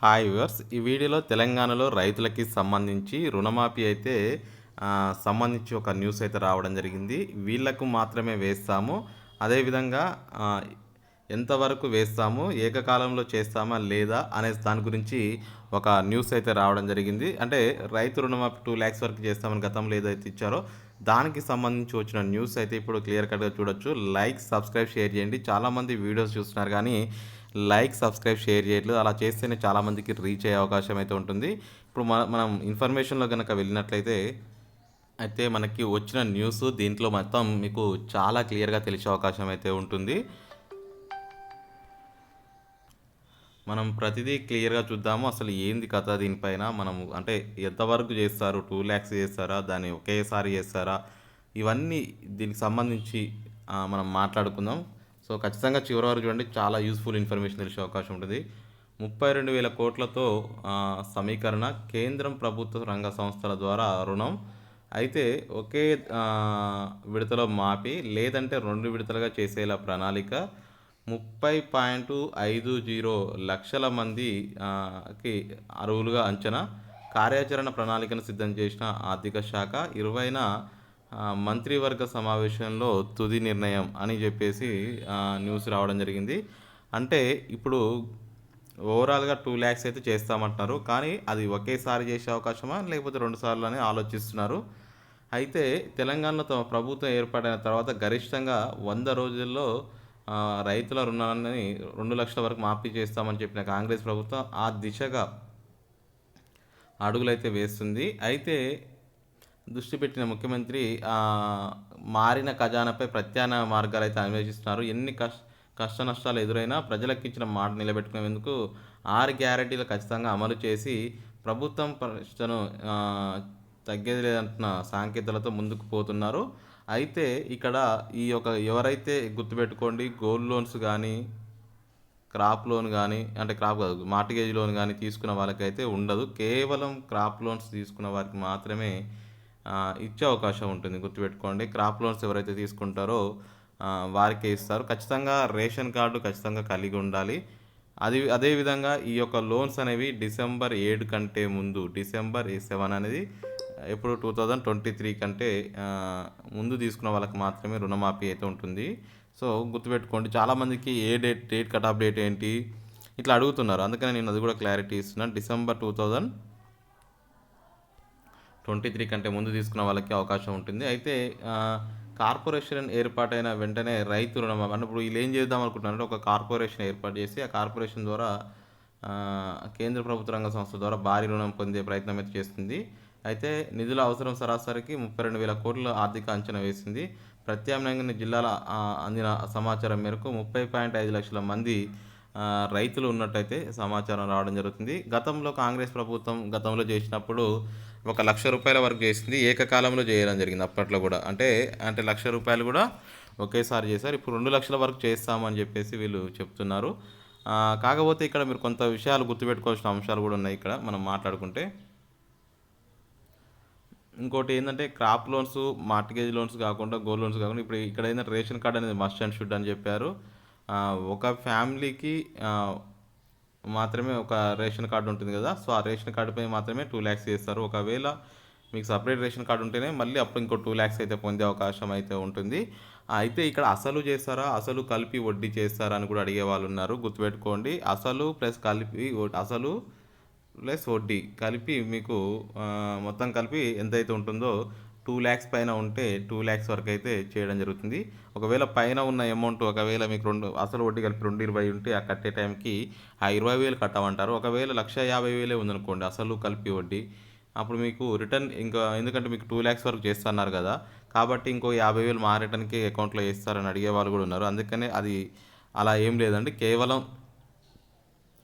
Hi viewers. ఈ వీడియోలో తెలంగాణలో రైతులకి సంబంధించి రుణమాఫీ అయితే సంబంధించి ఒక న్యూస్ అయితే రావడం జరిగింది. వీళ్ళకు మాత్రమే వేస్తాము. అదేవిధంగా ఆహ్, ఎంతవరకు వేస్తాము, ఏకకాలంలో చేస్తామా లేదా అనే దాని గురించి ఒక న్యూస్ అయితే రావడం జరిగింది. అంటే రైతు రుణమాఫీ 2,00,000 వరకు చేస్తామని గతంలో ఏదైతే ఇచ్చారో దానికి సంబంధించి వచ్చిన న్యూస్ అయితే ఇప్పుడు క్లియర్ కట్‌గా చూడొచ్చు. లైక్, సబ్స్క్రైబ్, షేర్ చేయండి. చాలామంది వీడియోస్ చూస్తున్నారు కానీ లైక్, సబ్స్క్రైబ్, షేర్ చేయట్లేదు. అలా చేస్తేనే చాలామందికి రీచ్ అయ్యే అవకాశం అయితే ఉంటుంది. ఇప్పుడు మనం ఇన్ఫర్మేషన్‌లో గనక వెళ్ళినట్లయితే మనకి వచ్చిన న్యూస్ దీంట్లో మొత్తం మీకు చాలా క్లియర్‌గా తెలిసే అవకాశం అయితే ఉంటుంది. మనం ప్రతిదీ క్లియర్‌గా చూద్దాము. అసలు ఏంది కథ దీనిపైన మనము అంటే ఎంతవరకు చేస్తారు? 2,00,000 చేస్తారా? దాన్ని ఒకేసారి చేస్తారా? ఇవన్నీ దీనికి సంబంధించి మనం మాట్లాడుకుందాం. సో, ఖచ్చితంగా చివరి వరకు చూడండి. చాలా యూజ్‌ఫుల్ ఇన్ఫర్మేషన్ తెలిసే అవకాశం ఉంటుంది. 32,000 కోట్లతో సమీకరణ కేంద్రం ప్రభుత్వ రంగ సంస్థల ద్వారా రుణం. అయితే ఒకే విడతలో మాఫీ లేదంటే 2 విడతలుగా చేసేలా ప్రణాళిక. 30.50 లక్షల మంది కి అర్హులుగా అంచనా. కార్యాచరణ ప్రణాళికను సిద్ధం చేసిన ఆర్థిక శాఖ 20న మంత్రివర్గ సమావేశంలో తుది నిర్ణయం అని చెప్పేసి న్యూస్ రావడం జరిగింది. అంటే ఇప్పుడు ఓవరాల్‌గా 2,00,000 అయితే చేస్తామంటున్నారు. కానీ అది ఒకేసారి చేసే అవకాశమా? లేకపోతే 2 సార్లు అని ఆలోచిస్తున్నారు. అయితే తెలంగాణలో తమ ప్రభుత్వం ఏర్పడిన తర్వాత గరిష్టంగా 100 రోజుల్లో రైతుల రుణాన్ని 2,00,000 వరకు మాఫీ చేస్తామని చెప్పిన కాంగ్రెస్ ప్రభుత్వం ఆ దిశగా అడుగులైతే వేస్తుంది. అయితే దృష్టి పెట్టిన ముఖ్యమంత్రి మారిన ఖజానాపై ప్రత్యామ్నాయ మార్గాలైతే అన్వేషిస్తున్నారు. ఎన్ని కష్ట నష్టాలు ఎదురైనా ప్రజలకిచ్చిన మాట నిలబెట్టుకునేందుకు 6 గ్యారంటీలు ఖచ్చితంగా అమలు చేసి ప్రభుత్వం ప్రతిష్టను తగ్గేది లేదంటున్న సాంకేతాలతో ముందుకు పోతున్నారు. అయితే ఇక్కడ ఈ యొక్క ఎవరైతే గుర్తుపెట్టుకోండి, గోల్డ్ లోన్స్ గానీ, క్రాప్ లోన్ గానీ, అంటే క్రాప్ కాదు, మార్ట్‌గేజ్ లోన్ గానీ తీసుకున్న వాళ్ళకైతే ఉండదు. కేవలం క్రాప్ లోన్స్ తీసుకున్న వారికి మాత్రమే ఇచ్చే అవకాశం ఉంటుంది. గుర్తుపెట్టుకోండి. క్రాప్ లోన్స్ ఎవరైతే తీసుకుంటారో వారికే ఇస్తారు. ఖచ్చితంగా రేషన్ కార్డు ఖచ్చితంగా కలిగి ఉండాలి. అదే విధంగా ఈ యొక్క లోన్స్ అనేవి డిసెంబర్ 7 కంటే ముందు, డిసెంబర్ 7 అనేది ఎప్పుడు 2023 కంటే ముందు తీసుకున్న వాళ్ళకి మాత్రమే రుణమాఫీ అయితే ఉంటుంది. సో, గుర్తుపెట్టుకోండి. చాలామందికి డేట్ కట్ ఆఫ్ డేట్ ఏంటి ఇట్లా అడుగుతున్నారు. అందుకని నేను అది కూడా క్లారిటీ ఇస్తున్నాను. డిసెంబర్ 2023 కంటే ముందు తీసుకున్న వాళ్ళకి అవకాశం ఉంటుంది. అయితే కార్పొరేషన్ ఏర్పాటైన వెంటనే రైతు రుణమాఫీ అంటే ఇప్పుడు వీళ్ళు ఏం చేద్దాం అనుకుంటున్నారంటే ఒక కార్పొరేషన్ ఏర్పాటు చేసి ఆ కార్పొరేషన్ ద్వారా కేంద్ర ప్రభుత్వ రంగ సంస్థ ద్వారా భారీ రుణం పొందే ప్రయత్నం అయితే చేస్తుంది. అయితే నిధుల అవసరం సరాసరికి 32,000 కోట్ల ఆర్థిక అంచనా వేసింది. ప్రత్యామ్నాయంగా జిల్లాల అందిన సమాచారం మేరకు 30.5 లక్షల మంది రైతులు ఉన్నట్టయితే సమాచారం రావడం జరుగుతుంది. గతంలో కాంగ్రెస్ ప్రభుత్వం గతంలో చేసినప్పుడు ఒక ₹1,00,000 వరకు చేసింది. ఏకకాలంలో చేయడం జరిగింది అప్పట్లో కూడా. అంటే ₹1,00,000 కూడా ఒకేసారి చేశారు. ఇప్పుడు 2,00,000 వరకు చేస్తామని చెప్పేసి వీళ్ళు చెప్తున్నారు. కాకపోతే ఇక్కడ మీరు కొంత విషయాలు గుర్తుపెట్టుకోవాల్సిన అంశాలు కూడా ఉన్నాయి ఇక్కడ మనం మాట్లాడుకుంటే. ఇంకోటి ఏందంటే క్రాప్ లోన్స్, మార్ట్‌గేజ్ లోన్స్ కాకుండా, గోల్డ్ లోన్స్ కాకుండా ఇప్పుడు ఇక్కడ ఏందంటే రేషన్ కార్డ్ అనేది మస్ట్ అండ్ షుడ్ అని చెప్పారు. ఒక ఫ్యామిలీకి మాత్రమే ఒక రేషన్ కార్డ్ ఉంటుంది కదా! సో, ఆ రేషన్ కార్డ్‌పై మాత్రమే 2,00,000 చేస్తారు. ఒకవేళ మీకు సెపరేట్ రేషన్ కార్డ్ ఉంటేనే మళ్ళీ అప్పుడు ఇంకో 2,00,000 అయితే పొందే అవకాశం అయితే ఉంటుంది. అయితే ఇక్కడ అసలు చేస్తారా? అసలు కలిపి వడ్డీ చేస్తారా? అని కూడా అడిగే వాళ్ళున్నారు. గుర్తుపెట్టుకోండి. అసలు ప్లస్ కలిపి అసలు ప్లస్ వడ్డీ కలిపి మీకు మొత్తం కలిపి ఎంతైతే ఉంటుందో 2,00,000 పైన ఉంటే 2,00,000 వరకు అయితే చేయడం జరుగుతుంది. ఒకవేళ పైన ఉన్న అమౌంట్ ఒకవేళ మీకు అసలు వడ్డీ కలిపి 2,20,000 ఉంటే ఆ కట్టే టైంకి ఆ 20,000 కట్టమంటారు. ఒకవేళ 1,50,000 ఉందనుకోండి అసలు కలిపి వడ్డీ, అప్పుడు మీకు రిటర్న్ ఇంకా ఎందుకంటే మీకు 2,00,000 వరకు చేస్తన్నారు కదా! కాబట్టి ఇంకో 50,000 మా రిటర్న్‌కి అకౌంట్‌లో ఏస్తారని అడిగే వాళ్ళు కూడా ఉన్నారు. అందుకనే అది అలా ఏం లేదండి. కేవలం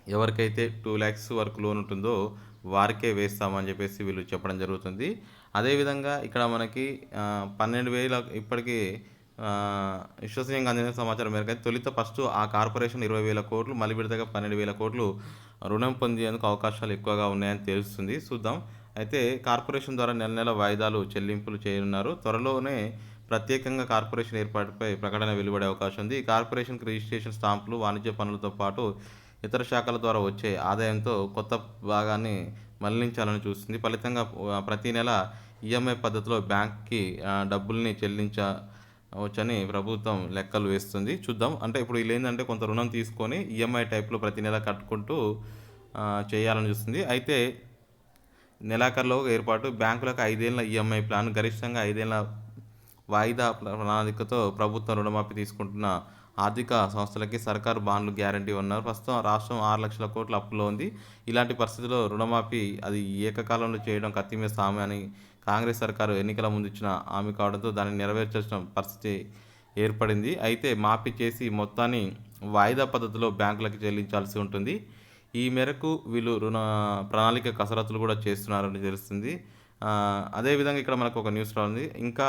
ఎవరికైతే 2,00,000 వరకు లోన్ ఉంటుందో వారికే వేస్తామని చెప్పేసి వీళ్ళు చెప్పడం జరుగుతుంది. అదేవిధంగా ఇక్కడ మనకి 12,000 ఇప్పటికీ విశ్వసనీయంగా అందిన సమాచారం మేరకు అయితే తొలుత ఫస్ట్ ఆ కార్పొరేషన్ 20,000 కోట్లు, మళ్ళీ విడతగా 12,000 కోట్లు రుణం పొందేందుకు అవకాశాలు ఎక్కువగా ఉన్నాయని తెలుస్తుంది. చూద్దాం. అయితే కార్పొరేషన్ ద్వారా నెల నెల వాయిదాలు చెల్లింపులు చేయనున్నారు. త్వరలోనే ప్రత్యేకంగా కార్పొరేషన్ ఏర్పాటుపై ప్రకటన వెలువడే అవకాశం ఉంది. ఈ కార్పొరేషన్‌కి రిజిస్ట్రేషన్, స్టాంపులు, వాణిజ్య పనులతో పాటు ఇతర శాఖల ద్వారా వచ్చే ఆదాయంతో కొత్త భాగాన్ని మళ్లించాలని చూస్తుంది. ఫలితంగా ప్రతి నెల ఈఎంఐ పద్ధతిలో బ్యాంక్‌కి డబ్బుల్ని చెల్లించవచ్చని ప్రభుత్వం లెక్కలు వేస్తుంది. చూద్దాం. అంటే ఇప్పుడు వీళ్ళేందంటే కొంత రుణం తీసుకొని ఈఎంఐ టైప్‌లో ప్రతి నెల కట్టుకుంటూ చేయాలని చూస్తుంది. అయితే నెలాఖరులోగా ఏర్పాటు బ్యాంకులకు 5 ఏళ్ల ఈఎంఐ ప్లాన్ గరిష్టంగా 5 ఏళ్ల వాయిదా ప్రణాళికతో ప్రభుత్వం రుణమాఫీ తీసుకుంటున్న ఆర్థిక సంస్థలకి సర్కారు బాండ్లు గ్యారంటీ ఉన్నారు. ప్రస్తుతం రాష్ట్రం 6,00,000 కోట్ల అప్పులో ఉంది. ఇలాంటి పరిస్థితుల్లో రుణమాఫీ అది ఏకకాలంలో చేయడం కత్తిమీద సామే అని కాంగ్రెస్ సర్కారు ఎన్నికల ముందు ఇచ్చిన హామీ కావడంతో దాన్ని నెరవేర్చాల్సిన పరిస్థితి ఏర్పడింది. అయితే మాఫీ చేసి మొత్తాన్ని వాయిదా పద్ధతిలో బ్యాంకులకు చెల్లించాల్సి ఉంటుంది. ఈ మేరకు వీళ్ళు ప్రణాళిక కసరత్తులు కూడా చేస్తున్నారని తెలుస్తుంది. అదేవిధంగా ఇక్కడ మనకు ఒక న్యూస్ రానుంది. ఇంకా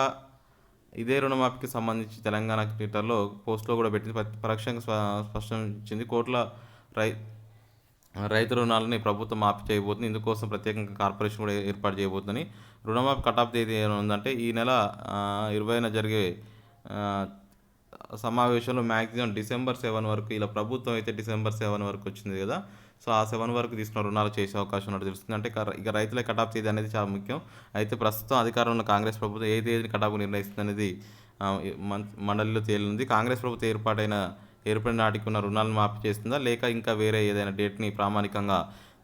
ఇదే రుణమాఫీకి సంబంధించి తెలంగాణ ట్విట్టర్‌లో పోస్ట్‌లో కూడా పెట్టింది. పరోక్షంగా స్పష్టం ఇచ్చింది. కోట్ల రై రైతు రుణాలని ప్రభుత్వం మాఫీ చేయబోతుంది. ఇందుకోసం ప్రత్యేకంగా కార్పొరేషన్ కూడా ఏర్పాటు చేయబోతుందని. రుణమాఫీ కటాఫ్ తేదీ ఏముందంటే ఈ నెల 20న జరిగే సమావేశంలో మ్యాక్సిమం డిసెంబర్ 7 వరకు, ఇలా ప్రభుత్వం అయితే డిసెంబర్ 7 వరకు వచ్చింది కదా. సో ఆ 7 వరకు తీసుకున్న రుణాలు చేసే అవకాశం ఉన్నట్టు తెలుస్తుంది. అంటే ఇక రైతుల కటాఫ్ తేదీ అనేది చాలా ముఖ్యం. అయితే ప్రస్తుతం అధికారంలో ఉన్న కాంగ్రెస్ ప్రభుత్వం ఏ తేదీని కటాఫ్ నిర్ణయిస్తుంది అనేది మండలిలో తేలింది. కాంగ్రెస్ ప్రభుత్వం ఏర్పడిన నాటికి ఉన్న రుణాలను మాఫీ చేస్తుందా, లేక ఇంకా వేరే ఏదైనా డేట్ని ప్రామాణికంగా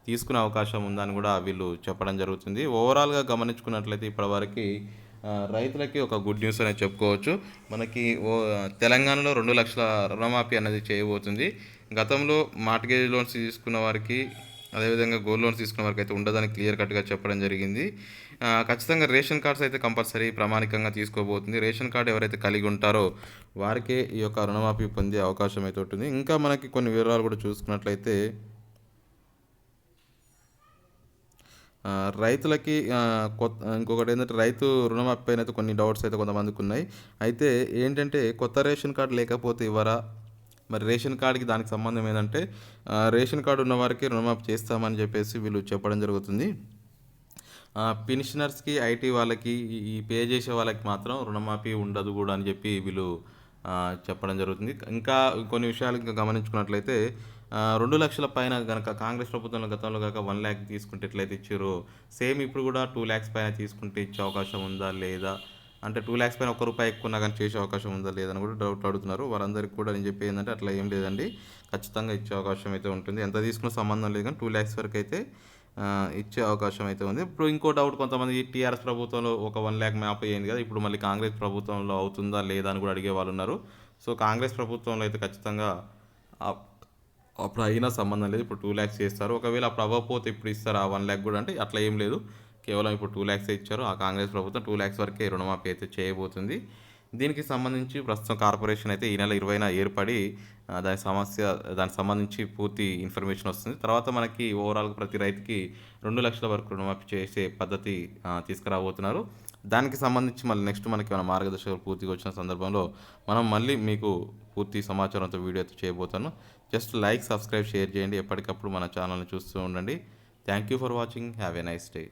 తీసుకునే అవకాశం ఉందా అని కూడా వీళ్ళు చెప్పడం జరుగుతుంది. ఓవరాల్గా గమనించుకున్నట్లయితే ఇప్పటివరకు రైతులకి ఒక గుడ్ న్యూస్ అనేది చెప్పుకోవచ్చు. మనకి తెలంగాణలో 2 లక్షల రుణమాఫీ అనేది చేయబోతుంది. గతంలో మార్ట్గేజ్ లోన్స్ తీసుకున్న వారికి, అదేవిధంగా గోల్డ్ లోన్స్ తీసుకున్న వారికి అయితే ఉండదని క్లియర్ కట్గా చెప్పడం జరిగింది. ఖచ్చితంగా రేషన్ కార్డ్స్ అయితే కంపల్సరీ ప్రామాణికంగా తీసుకోబోతుంది. రేషన్ కార్డు ఎవరైతే కలిగి ఉంటారో వారికే ఈ యొక్క రుణమాఫీ పొందే అవకాశం అయితే ఉంటుంది. ఇంకా మనకి కొన్ని వివరాలు కూడా చూసుకున్నట్లయితే రైతులకి ఇంకొకటి ఏంటంటే రైతు రుణమాఫీ పైన అయితే కొన్ని డౌట్స్ అయితే కొంతమందికి ఉన్నాయి. అయితే ఏంటంటే కొత్త రేషన్ కార్డు లేకపోతే ఇవ్వరా? మరి రేషన్ కార్డుకి దానికి సంబంధం ఏంటంటే రేషన్ కార్డు ఉన్న వారికి రుణమాఫీ చేస్తామని చెప్పేసి వీళ్ళు చెప్పడం జరుగుతుంది. పెన్షనర్స్కి, ఐటీ వాళ్ళకి, ఈ పే చేసే వాళ్ళకి మాత్రం రుణమాఫీ ఉండదు కూడా అని చెప్పి వీళ్ళు చెప్పడం జరుగుతుంది. ఇంకా కొన్ని విషయాలు ఇంకా గమనించుకున్నట్లయితే 2 లక్షల పైన కనుక కాంగ్రెస్ ప్రభుత్వంలో గతంలో కాక 1 ల్యాక్ తీసుకుంటే ఎట్లయితే ఇచ్చారో సేమ్ ఇప్పుడు కూడా 2 ల్యాక్స్ పైన తీసుకుంటే ఇచ్చే అవకాశం ఉందా లేదా, అంటే 2 ల్యాక్స్ పైన ₹1 ఎక్కువ ఉన్నా కానీ చేసే అవకాశం ఉందా లేదని కూడా డౌట్ అడుగుతున్నారు. వారందరికీ కూడా నేను చెప్పేది ఏంటంటే అట్లా ఏం లేదండి, ఖచ్చితంగా ఇచ్చే అవకాశం అయితే ఉంటుంది. ఎంత తీసుకున్న సంబంధం లేదు కానీ 2 ల్యాక్స్ వరకు అయితే ఇచ్చే అవకాశం అయితే ఉంది. ఇప్పుడు ఇంకో డౌట్, కొంతమంది టీఆర్ఎస్ ప్రభుత్వంలో ఒక 1 ల్యాక్ మ్యాప్ అయ్యింది కదా, ఇప్పుడు మళ్ళీ కాంగ్రెస్ ప్రభుత్వంలో అవుతుందా లేదా అని కూడా అడిగే వాళ్ళు ఉన్నారు. సో కాంగ్రెస్ ప్రభుత్వంలో అయితే ఖచ్చితంగా అప్పుడు అయినా సంబంధం లేదు, ఇప్పుడు 2 ల్యాక్స్ చేస్తారు. ఒకవేళ అప్పుడు అవ్వకపోతే ఇప్పుడు ఇస్తారు ఆ 1 ల్యాక్ కూడా, అంటే అట్లా ఏం లేదు, కేవలం ఇప్పుడు 2 ల్యాక్స్ ఇచ్చారు. ఆ కాంగ్రెస్ ప్రభుత్వం 2 ల్యాక్స్ వరకే రుణమాఫీ అయితే చేయబోతుంది. దీనికి సంబంధించి ప్రస్తుతం కార్పొరేషన్ అయితే ఈ నెల 20న ఏర్పడి దానికి సంబంధించి పూర్తి ఇన్ఫర్మేషన్ వస్తుంది. తర్వాత మనకి ఓవరాల్గా ప్రతి రైతుకి 2 లక్షల వరకు రుణమాఫీ చేసే పద్ధతి తీసుకురాబోతున్నారు. దానికి సంబంధించి మళ్ళీ నెక్స్ట్ మనకి మన మార్గదర్శకాలు పూర్తిగా వచ్చిన సందర్భంలో మనం మళ్ళీ మీకు పూర్తి సమాచారంతో వీడియో అయితే చేయబోతాను. జస్ట్ లైక్, సబ్స్క్రైబ్, షేర్ చేయండి. ఎప్పటికప్పుడు మన ఛానల్ని చూస్తూ ఉండండి. Thank you for watching. Have a nice day.